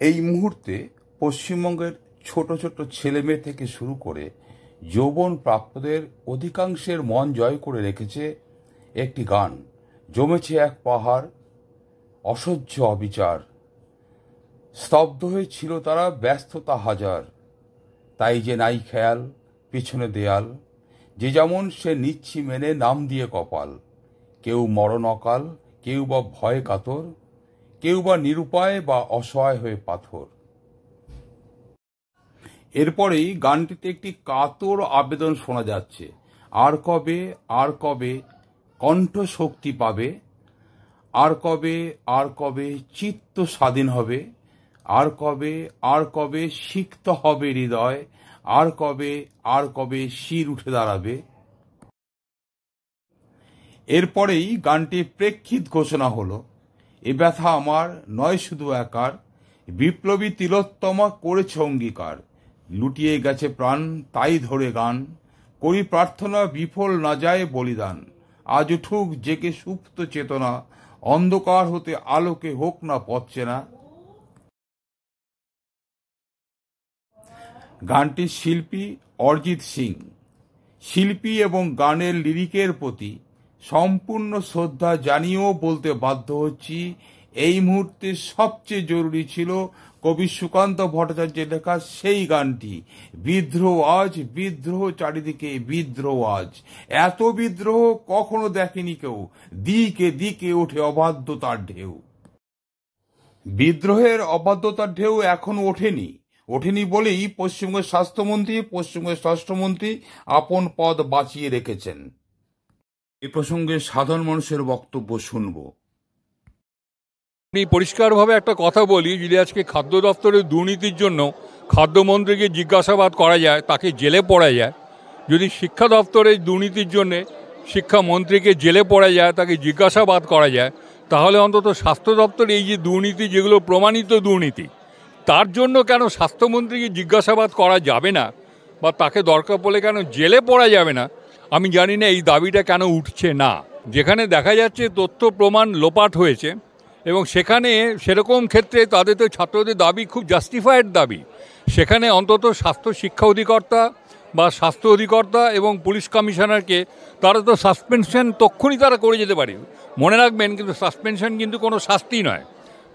এই মুহূর্তে পশ্চিমবঙ্গের ছোট ছোট ছেলেমেয়ে থেকে শুরু করে যৌবন প্রাপ্তদের অধিকাংশের মন জয় করে রেখেছে একটি গান। জমেছে এক পাহাড়, অসহ্য অবিচার, স্তব্ধ হয়েছিল তারা, ব্যস্ততা হাজার। তাই যে নাই খেয়াল, পিছনে দেয়াল, যে যেমন সে নিচ্ছি মেনে, নাম দিয়ে কপাল। কেউ মরণ অকাল, কেউ বা ভয় কাতর, কেউ বা নিরুপায় বা অসহায় হয়ে পাথর। এরপরেই গানটিতে একটি কাতর আবেদন শোনা যাচ্ছে, আর কবে, আর কবে কণ্ঠ শক্তি পাবে, আর কবে, আর কবে চিত্ত স্বাধীন হবে, আর কবে, আর কবে সিক্ত হবে হৃদয়, আর কবে, আর কবে শির উঠে দাঁড়াবে। এরপরেই গানটির প্রেক্ষিত ঘোষণা হলো, এ ব্যথা আমার নয় শুধু একার, বিপ্লবী তিলোত্তমা করেছে অঙ্গীকার। লুটিয়ে গেছে প্রাণ তাই ধরে গান, করি প্রার্থনা বিফল না যায় বলিদান। আজ উঠুক জেগে সুপ্ত চেতনা, অন্ধকার হতে আলোকে হোক না পথ চেনা। গানটির শিল্পী অরিজিৎ সিং। শিল্পী এবং গানের লিরিকের প্রতি সম্পূর্ণ শ্রদ্ধা জানিয়েও বলতে বাধ্য হচ্ছি, এই মুহূর্তে সবচেয়ে জরুরি ছিল কবি সুকান্ত ভট্টাচার্যের লেখা সেই গানটি। বিদ্রোহ আজ, বিদ্রোহ চারিদিকে, বিদ্রোহ আজ। এত বিদ্রোহ কখনো দেখেনি কেউ, দিকে দিকে ওঠে অবাধ্যতার ঢেউ। বিদ্রোহের অবাধ্যতার ঢেউ এখনো ওঠেনি বলেই পশ্চিমবঙ্গের স্বাস্থ্যমন্ত্রী, পশ্চিমবঙ্গের স্বরাষ্ট্রমন্ত্রী আপন পদ বাঁচিয়ে রেখেছেন। এ প্রসঙ্গে সাধারণ মানুষের বক্তব্য শুনব। আমি পরিষ্কারভাবে একটা কথা বলি, যদি আজকে খাদ্য দপ্তরের দুর্নীতির জন্য খাদ্যমন্ত্রীকে জিজ্ঞাসাবাদ করা যায়, তাকে জেলে পড়া যায়, যদি শিক্ষা দপ্তরের দুর্নীতির জন্যে শিক্ষামন্ত্রীকে জেলে পড়া যায়, তাকে জিজ্ঞাসাবাদ করা যায়, তাহলে অন্তত স্বাস্থ্য দপ্তরে এই যে দুর্নীতি, যেগুলো প্রমাণিত দুর্নীতি, তার জন্য কেন স্বাস্থ্যমন্ত্রীকে জিজ্ঞাসাবাদ করা যাবে না, বা তাকে দরকার পড়লে কেন জেলে পড়া যাবে না, আমি জানি না এই দাবিটা কেন উঠছে না। যেখানে দেখা যাচ্ছে তথ্য প্রমাণ লোপাট হয়েছে, এবং সেখানে সেরকম ক্ষেত্রে তাদের তো ছাত্রদের দাবি খুব জাস্টিফাইড দাবি, সেখানে অন্তত স্বাস্থ্য শিক্ষা অধিকর্তা বা স্বাস্থ্য অধিকর্তা এবং পুলিশ কমিশনারকে তারা তো সাসপেনশন তক্ষুনি তারা করে যেতে পারে। মনে রাখবেন, কিন্তু সাসপেনশন কিন্তু কোনো শাস্তি নয়।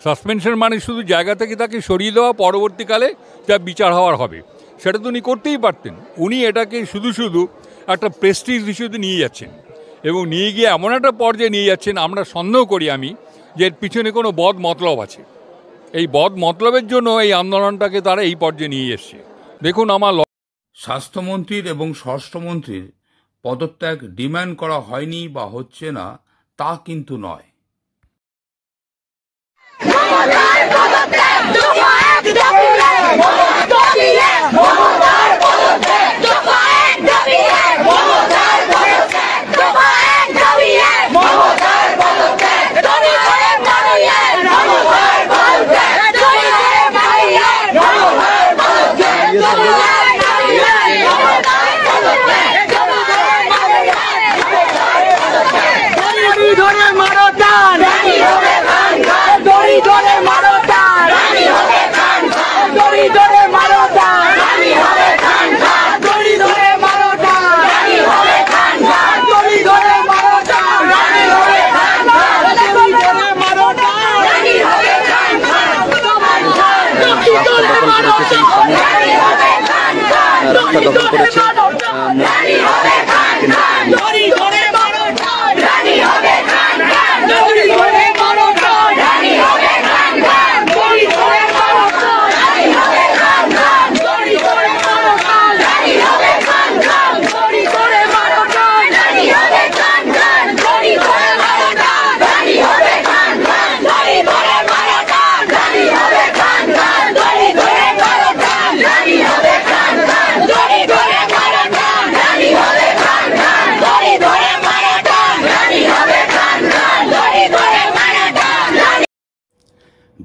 সাসপেনশন মানে শুধু জায়গা থেকে তাকে সরিয়ে দেওয়া, পরবর্তীকালে যা বিচার হওয়ার হবে সেটা তো উনি করতেই পারতেন। উনি এটাকে শুধু একটা প্রেস্টিজ ইস্যুতে নিয়ে যাচ্ছেন, এবং নিয়ে গিয়ে এমন একটা পর্যায়ে নিয়ে যাচ্ছেন, আমরা সন্দেহ করি আমি যে এর পিছনে কোনো বদ মতলব আছে। এই বদ মতলবের জন্য এই আন্দোলনটাকে তারা এই পর্যায়ে নিয়ে এসছে। দেখুন, আমার স্বাস্থ্যমন্ত্রীর এবং স্বরাষ্ট্রমন্ত্রীর পদত্যাগ ডিমান্ড করা হয়নি বা হচ্ছে না তা কিন্তু নয়। রক্ষা দখল করেছে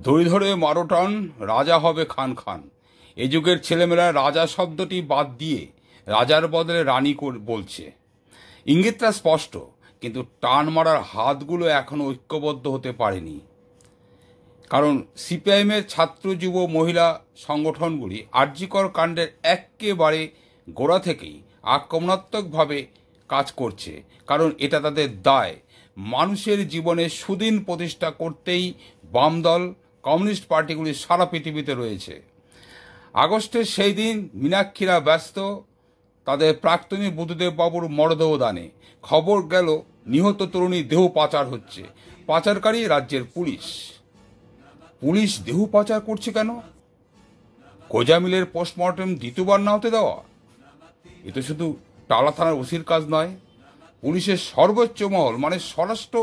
দড়ি ধরে মারোটান, রাজা হবে খান খান। এ যুগের ছেলেমেয়েরা রাজা শব্দটি বাদ দিয়ে রাজার বদলে রানী বলছে। ইঙ্গিতটা স্পষ্ট, কিন্তু টান মারার হাতগুলো এখনো ঐক্যবদ্ধ হতে পারেনি। কারণ সিপিআইএমের ছাত্র যুব মহিলা সংগঠনগুলি আরজিকর কাণ্ডের একেবারে গোড়া থেকেই আক্রমণাত্মকভাবে কাজ করছে, কারণ এটা তাদের দায়। মানুষের জীবনে সুদিন প্রতিষ্ঠা করতেই বাম দল, কমিউনিস্ট পার্টিগুলি সারা পৃথিবীতে রয়েছে। আগস্টের সেই দিন মীনাক্ষীরা ব্যস্ত তাদের প্রাক্তনী বুদ্ধদেব বাবুর মরদেহ দানে। খবর গেল নিহত তরুণীর দেহ পাচার হচ্ছে। পাচারকারী রাজ্যের পুলিশ। পুলিশ দেহ পাচার করছে কেন? গোজামিলের পোস্টমর্টম দ্বিতীয়বার না হতে দেওয়া? এ তো শুধু টালা থানার ওসির কাজ নয়, পুলিশের সর্বোচ্চ মহল মানে স্বরাষ্ট্র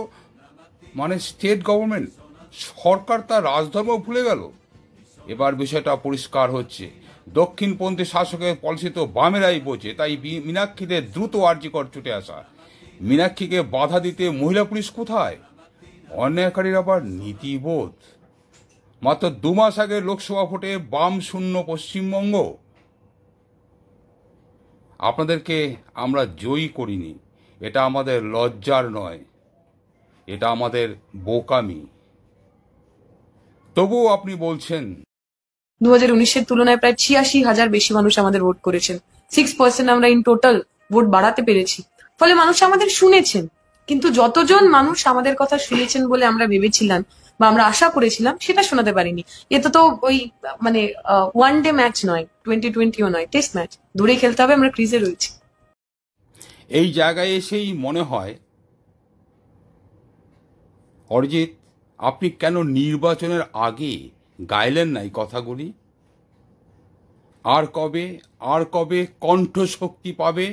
মানে স্টেট গভর্নমেন্ট, সরকার তার রাজধর্ম ভুলে গেল। এবার বিষয়টা পরিষ্কার হচ্ছে, দক্ষিণপন্থী শাসকের পলিসি তো বামেরাই বোঝে। তাই মীনাক্ষীদের দ্রুত আরজিকর ছুটে আসা। মীনাক্ষীকে বাধা দিতে মহিলা পুলিশ কোথায়? অন্যায়কারীর আবার নীতিবোধ। মাত্র 2 মাস আগে লোকসভা ভোটে বাম শূন্য পশ্চিমবঙ্গ। আপনাদেরকে আমরা জয়ী করিনি, এটা আমাদের লজ্জার নয়, এটা আমাদের বোকামি। তবুও আপনি বলছেন 2019-এর তুলনায় প্রায় 86,000 বেশি মানুষ আমাদের ভোট করেছেন। 6% আমরা ইন টোটাল ভোট বাড়াতে পেরেছি। ফলে মানুষ আমাদের শুনেছেন, কিন্তু যতজন মানুষ আমাদের কথা শুনেছেন বলে আমরা ভেবেছিলাম বা আমরা আশা করেছিলাম সেটা শোনাতে পারিনি। এটা তো ওই মানে ওয়ান ডে ম্যাচ নয়, 2020ও নয়, টেস্ট ম্যাচ। দূরে খেলতে হবে, আমরা ক্রিজে রয়েছি। এই জায়গায় এসেই মনে হয় অরিজিৎ, আপনি কেন নির্বাচনের আগে গাইলেন না এই কথাগুলি? আর কবে কণ্ঠ শক্তি পাবে?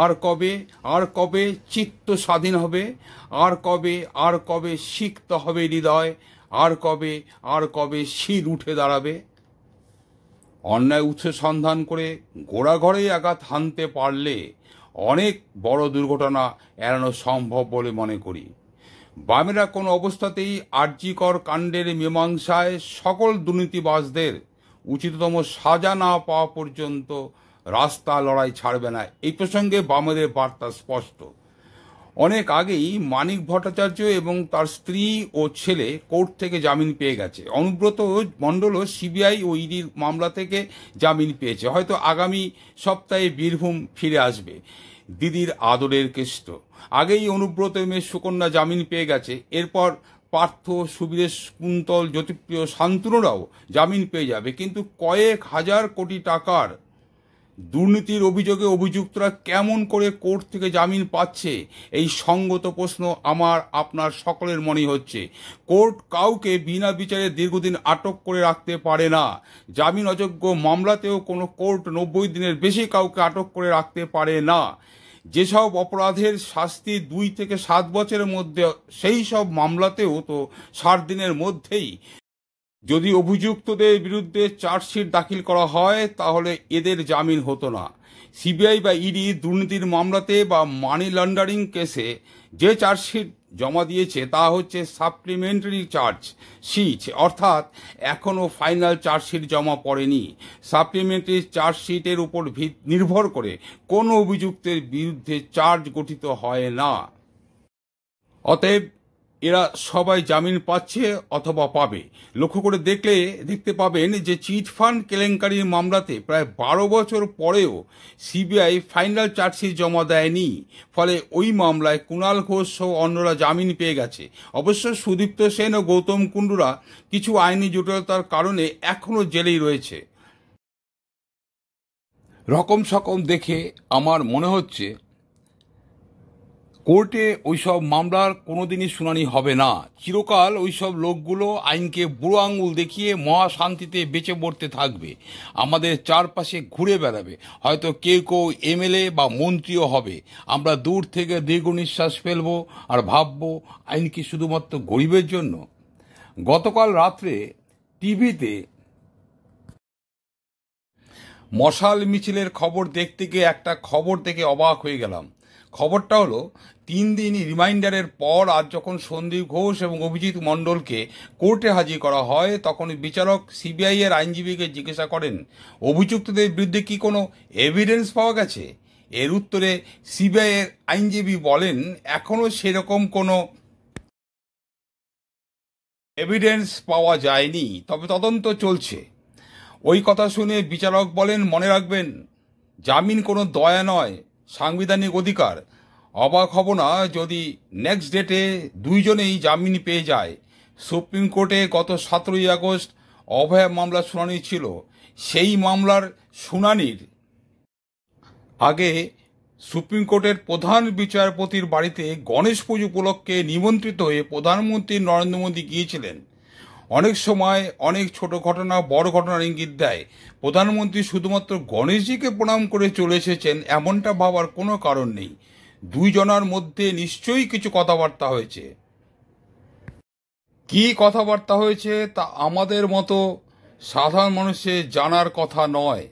আর কবে চিত্ত স্বাধীন হবে? আর কবে সিক্ত হবে হৃদয়? আর কবে শির উঠে দাঁড়াবে? অন্যায় উৎস সন্ধান করে গোড়াঘরেই আঘাত হানতে পারলে অনেক বড় দুর্ঘটনা এড়ানো সম্ভব বলে মনে করি। বামেরা কোনো অবস্থাতেই আরজিকর কাণ্ডের মীমাংসায় সকল দুর্নীতিবাজদের উচিততম সাজা না পাওয়া পর্যন্ত রাস্তা লড়াই ছাড়বে না। এই প্রসঙ্গে বামেদের বার্তা স্পষ্ট। অনেক আগেই মানিক ভট্টাচার্য এবং তার স্ত্রী ও ছেলে কোর্ট থেকে জামিন পেয়ে গেছে। অনুব্রত মণ্ডলও সিবিআই ও ইডির মামলা থেকে জামিন পেয়েছে। হয়তো আগামী সপ্তাহে বীরভূম ফিরে আসবে দিদির আদরের কেষ্ট। আগেই অনুব্রত মেয়ে সুকন্যা জামিন পেয়ে গেছে। এরপর পার্থ, সুবীরেশ, কুন্তল, জ্যোতিপ্রিয়, শান্তনুরাও জামিন পেয়ে যাবে। কিন্তু কয়েক হাজার কোটি টাকার দুর্নীতির অভিযোগে অভিযুক্তরা কেমন করে কোর্ট থেকে জামিন পাচ্ছে, এই সঙ্গত প্রশ্ন আমার আপনার সকলের মনে হচ্ছে। কোর্ট কাউকে বিনা বিচারে দীর্ঘদিন আটক করে রাখতে পারে না। জামিন অযোগ্য মামলাতেও কোনো কোর্ট 90 দিনের বেশি কাউকে আটক করে রাখতে পারে না। যেসব অপরাধের শাস্তি 2 থেকে 7 বছরের মধ্যে, সেই সব মামলাতেও তো 60 দিনের মধ্যেই যদি অভিযুক্তদের বিরুদ্ধে চার্জশিট দাখিল করা হয় তাহলে এদের জামিন হতো না। সিবিআই বা ইডি দুর্নীতির মামলাতে বা মানি লন্ডারিং কেসে যে চার্জশিট জমা দিয়েছে তা হচ্ছে সাপ্লিমেন্টারি চার্জ শিট, অর্থাৎ এখনও ফাইনাল চার্জশিট জমা পড়েনি। সাপ্লিমেন্টারি চার্জশিটের উপর নির্ভর করে কোনো অভিযুক্তের বিরুদ্ধে চার্জ গঠিত হয় না। অতএব এরা সবাই জামিন পাচ্ছে অথবা পাবে। লক্ষ্য করে দেখতে পাবেন যে চিট ফান্ড কেলেঙ্কারির মামলাতে প্রায় 12 বছর পরেও সিবিআই ফাইনাল চার্জশিট জমা দেয়নি। ফলে ওই মামলায় কুণাল ঘোষ সহ অন্যরা জামিন পেয়ে গেছে। অবশ্য সুদীপ্ত সেন ও গৌতম কুণ্ডুরা কিছু আইনি জটিলতার কারণে এখনও জেলেই রয়েছে। রকম সকম দেখে আমার মনে হচ্ছে কোর্টে ওইসব মামলার কোনোদিনই শুনানি হবে না। চিরকাল ওইসব লোকগুলো আইনকে বুড়ো আঙুল দেখিয়ে মহাশান্তিতে বেঁচে পড়তে থাকবে, আমাদের চারপাশে ঘুরে বেড়াবে। হয়তো কেউ কেউ এমএলএ বা মন্ত্রীও হবে। আমরা দূর থেকে দীর্ঘ নিঃশ্বাস ফেলব আর ভাবব আইন কি শুধুমাত্র গরিবের জন্য? গতকাল রাত্রে টিভিতে মশাল মিছিলের খবর দেখতে গিয়ে একটা খবর দেখে অবাক হয়ে গেলাম। খবরটা হলো 3 দিন রিমাইন্ডারের পর আজ যখন সন্দীপ ঘোষ এবং অভিজিৎ মণ্ডলকে কোর্টে হাজির করা হয় তখন বিচারক সিবিআই এর আইনজীবীকে জিজ্ঞাসা করেন, অভিযুক্তদের বিরুদ্ধে কি কোনো এভিডেন্স পাওয়া গেছে? এর উত্তরে সিবিআই এর আইনজীবী বলেন, এখনো সেরকম কোনো এভিডেন্স পাওয়া যায়নি, তবে তদন্ত চলছে। ওই কথা শুনে বিচারক বলেন, মনে রাখবেন, জামিন কোনো দয়া নয়, সাংবিধানিক অধিকার। অবাক হব না যদি নেক্সট ডেটে দুইজনেই জামিন পেয়ে যায়। সুপ্রিম কোর্টে গত 17ই আগস্ট অভয়া মামলার শুনানি ছিল। সেই মামলার শুনানির আগে সুপ্রিম কোর্টের প্রধান বিচারপতির বাড়িতে গণেশ পুজো উপলক্ষে নিমন্ত্রিত হয়ে প্রধানমন্ত্রী নরেন্দ্র মোদী গিয়েছিলেন। অনেক সময় অনেক ছোট ঘটনা বড় ঘটনার ইঙ্গিত দেয়। প্রধানমন্ত্রী শুধুমাত্র গণেশজিকে প্রণাম করে চলে এসেছেন এমনটা ভাবার কোনো কারণ নেই। দুইজনার মধ্যে নিশ্চয়ই কিছু কথাবার্তা হয়েছে। কি কথাবার্তা হয়েছে তা আমাদের মতো সাধারণ মানুষের জানার কথা নয়।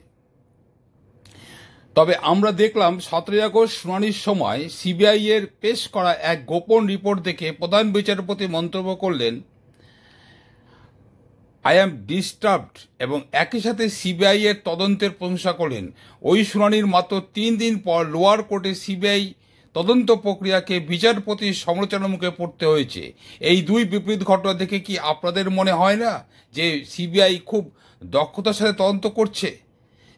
তবে আমরা দেখলাম 17ই আগস্ট শুনানির সময় সিবিআই এর পেশ করা এক গোপন রিপোর্ট দেখে প্রধান বিচারপতি মন্তব্য করলেন, আই অ্যাম ডিস্টার্বড, এবং একই সাথে সিবিআই এর তদন্তের প্রশংসা করলেন। ওই শুনানির মাত্র 3 দিন পর লোয়ার কোর্টে সিবিআই তদন্ত প্রক্রিয়াকে বিচারপতির সমালোচনার মুখে পড়তে হয়েছে। এই দুই বিপরীত ঘটনা দেখে কি আপনাদের মনে হয় না যে সিবিআই খুব দক্ষতার সাথে তদন্ত করছে?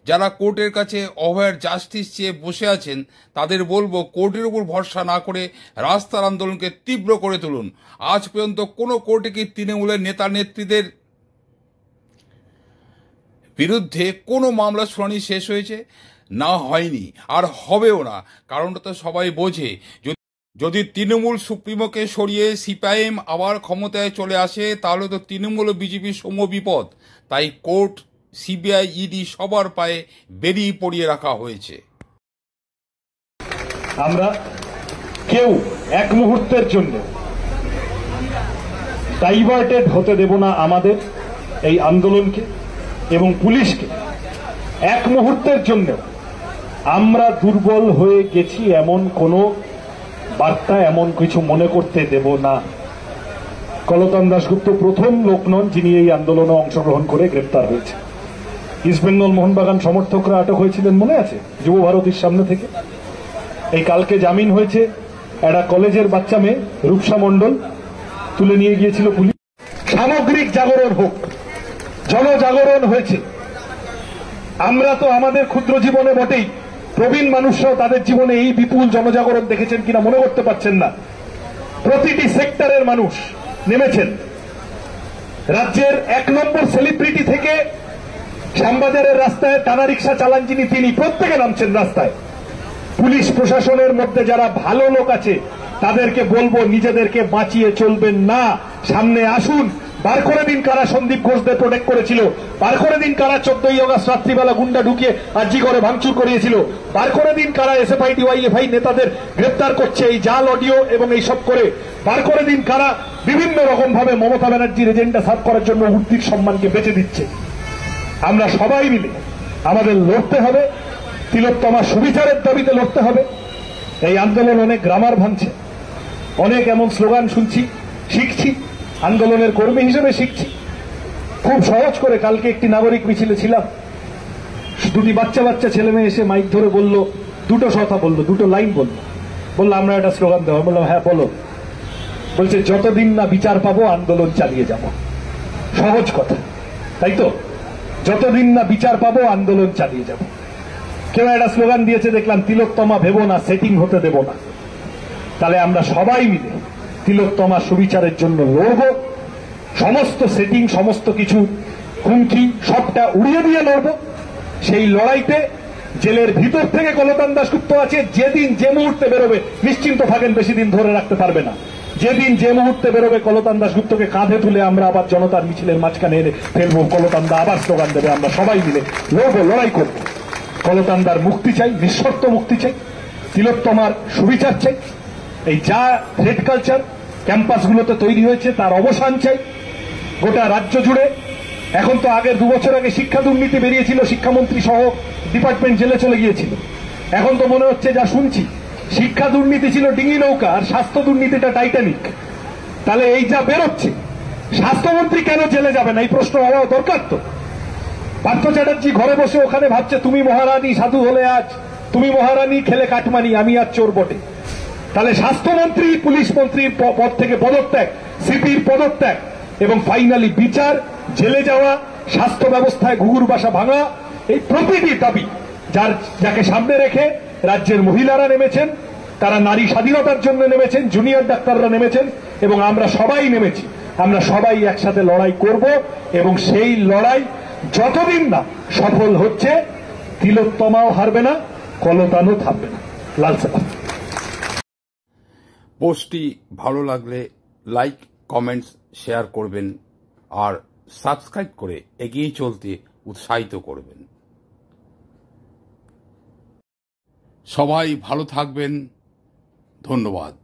যারা কোর্টের কাছে অভয়ার জাস্টিস চেয়ে বসে আছেন তাদের বলবো, কোর্টের উপর ভরসা না করে রাস্তার আন্দোলনকে তীব্র করে তুলুন। আজ পর্যন্ত কোনো কোর্টে কি তৃণমূলের নেতা নেত্রীদের বিরুদ্ধে কোনো মামলা শুনানি শেষ হয়েছে? না, হয়নি, আর হবেও না। কারণটা তো সবাই বোঝে, যদি তৃণমূল সুপ্রিমোকে সরিয়ে সিপিআইএম আবার ক্ষমতায় চলে আসে তাহলে তো তৃণমূল ও বিজেপির সম বিপদ। তাই কোর্ট, সিবিআই, ইডি সবার পায়ে বেরিয়ে পড়িয়ে রাখা হয়েছে। আমরা কেউ এক মুহূর্তের জন্য ডাইভার্টেড হতে দেব না আমাদের এই আন্দোলনকে এবং পুলিশকে। এক মুহূর্তের জন্য আমরা দুর্বল হয়ে গেছি এমন কোনো বার্তা, এমন কিছু মনে করতে দেব না। কলতান দাশগুপ্ত প্রথম লোক নন যিনি এই আন্দোলনে অংশগ্রহণ করে গ্রেপ্তার হয়েছে। ইস্টবেঙ্গল মোহনবাগান সমর্থকরা আটক হয়েছিলেন, মনে আছে? যুব ভারতীর সামনে থেকে। এই কালকে জামিন হয়েছে একটা কলেজের বাচ্চা মেয়ে রূপসা মণ্ডল, তুলে নিয়ে গিয়েছিল পুলিশ। সামগ্রিক জাগরণ হোক, জনজাগরণ হয়েছে। আমরা তো আমাদের ক্ষুদ্র জীবনে বটেই, প্রবীণ মানুষরাও তাদের জীবনে এই বিপুল জনজাগরণ দেখেছেন কিনা মনে করতে পারছেন না। প্রতিটি সেক্টরের মানুষ নেমেছেন। রাজ্যের 1 নম্বর সেলিব্রিটি থেকে শ্যামবাজারের রাস্তায় টানা রিক্সা চালান যিনি, তিনি প্রত্যেকে নামছেন রাস্তায়। পুলিশ প্রশাসনের মধ্যে যারা ভালো লোক আছে তাদেরকে বলবো, নিজেদেরকে বাঁচিয়ে চলবেন না, সামনে আসুন। বার করে দিন কারা সন্দীপ ঘোষদের প্রোটেক্ট করেছিল, বার করে দিন কারা 14ই আগস্ট রাত্রিবেলা গুন্ডা ঢুকিয়ে আরজি করে ভাঙচুর করিয়েছিল, বার করে দিন কারা এসএফআই ডিওয়াইএফআই নেতাদের গ্রেপ্তার করছে এই জাল অডিও এবং এই সব করে, বার করে দিন কারা বিভিন্ন রকম ভাবে মমতা ব্যানার্জির এজেন্ডা সার্ভ করার জন্য উর্দির সম্মানকে বেঁচে দিচ্ছে। আমরা সবাই মিলে আমাদের লড়তে হবে, তিলোত্তমা সুবিচারের দাবিতে লড়তে হবে। এই আন্দোলন অনেক গ্রামার ভাঙছে, অনেক এমন স্লোগান শুনছি, শিখছি, আন্দোলনের কর্মী হিসেবে শিখছি। খুব সহজ করে কালকে একটি নাগরিক মিছিলে ছিলাম, দুটি বাচ্চা বাচ্চা ছেলে মেয়ে এসে মাইক ধরে বলল, দুটো কথা বললো, দুটো লাইন বললো আমরা একটা স্লোগান দেবো। বললাম হ্যাঁ বলো। বলছে যতদিন না বিচার পাবো আন্দোলন চালিয়ে যাব। সহজ কথা, তাই তো? যতদিন না বিচার পাবো আন্দোলন চালিয়ে যাব। কেউ একটা স্লোগান দিয়েছে দেখলাম, তিলোত্তমা ভেবো না, সেটিং হতে দেব না। তাহলে আমরা সবাই মিলে তিলোত্তমা সুবিচারের জন্য লড়ব। সমস্ত সেটিং, সমস্ত কিছু হুমকি সবটা উড়িয়ে দিয়ে লড়ব। সেই লড়াইতে জেলের ভিতর থেকে কলতান দাশগুপ্ত আছে, যেদিন যে মুহূর্তে বেরোবে নিশ্চিন্ত থাকেন, বেশি দিন ধরে রাখতে পারবে না। যেদিন যে মুহূর্তে বেরোবে কলতান দাশগুপ্তকে কাঁধে তুলে আমরা আবার জনতার মিছিলের মাঝখানে এনে ফেলবো। কলতান দা আবার স্লোগান দেবে, আমরা সবাই মিলে লড়বো, লড়াই করব। কলতানদার মুক্তি চাই, নিঃশর্ত মুক্তি চাই, তিলোত্তমার সুবিচার চাই। এই যা থ্রেড কালচার ক্যাম্পাসগুলোতে তৈরি হয়েছে তার অবসান চাই গোটা রাজ্য জুড়ে। এখন তো আগের 2 বছর আগে শিক্ষা দুর্নীতি বেরিয়েছিল, শিক্ষামন্ত্রী সহ ডিপার্টমেন্ট জেলে চলে গিয়েছিল। এখন তো মনে হচ্ছে যা শুনছি, শিক্ষা দুর্নীতি ছিল ডিঙি নৌকা আর স্বাস্থ্য দুর্নীতিটা টাইটানিক। তাহলে এই যা বেরোচ্ছে, স্বাস্থ্যমন্ত্রী কেন জেলে যাবে না এই প্রশ্ন হওয়া দরকার। তো পার্থ চ্যাটার্জি ঘরে বসে ওখানে ভাবছে, তুমি মহারানী সাধু হলে আজ, তুমি মহারানী খেলে কাটমানি, আমি আজ চোর বটে। তাহলে স্বাস্থ্যমন্ত্রী, পুলিশ মন্ত্রীর পদ থেকে পদত্যাগ, সিপির পদত্যাগ, এবং ফাইনালি বিচার, জেলে যাওয়া, স্বাস্থ্য ব্যবস্থায় ঘুঘুর বাসা ভাঙা, এই প্রতিটি দাবি যাকে সামনে রেখে রাজ্যের মহিলারা নেমেছেন, তারা নারী স্বাধীনতার জন্য নেমেছেন, জুনিয়র ডাক্তাররা নেমেছেন এবং আমরা সবাই নেমেছি। আমরা সবাই একসাথে লড়াই করব এবং সেই লড়াই যতদিন না সফল হচ্ছে, তিলোত্তমাও হারবে না, কলতানও থামবে না। লাল সালাম। পোস্টটি ভালো লাগলে লাইক, কমেন্টস, শেয়ার করবেন আর সাবস্ক্রাইব করে এগিয়ে চলতে উৎসাহিত করবেন। সবাই ভালো থাকবেন। ধন্যবাদ।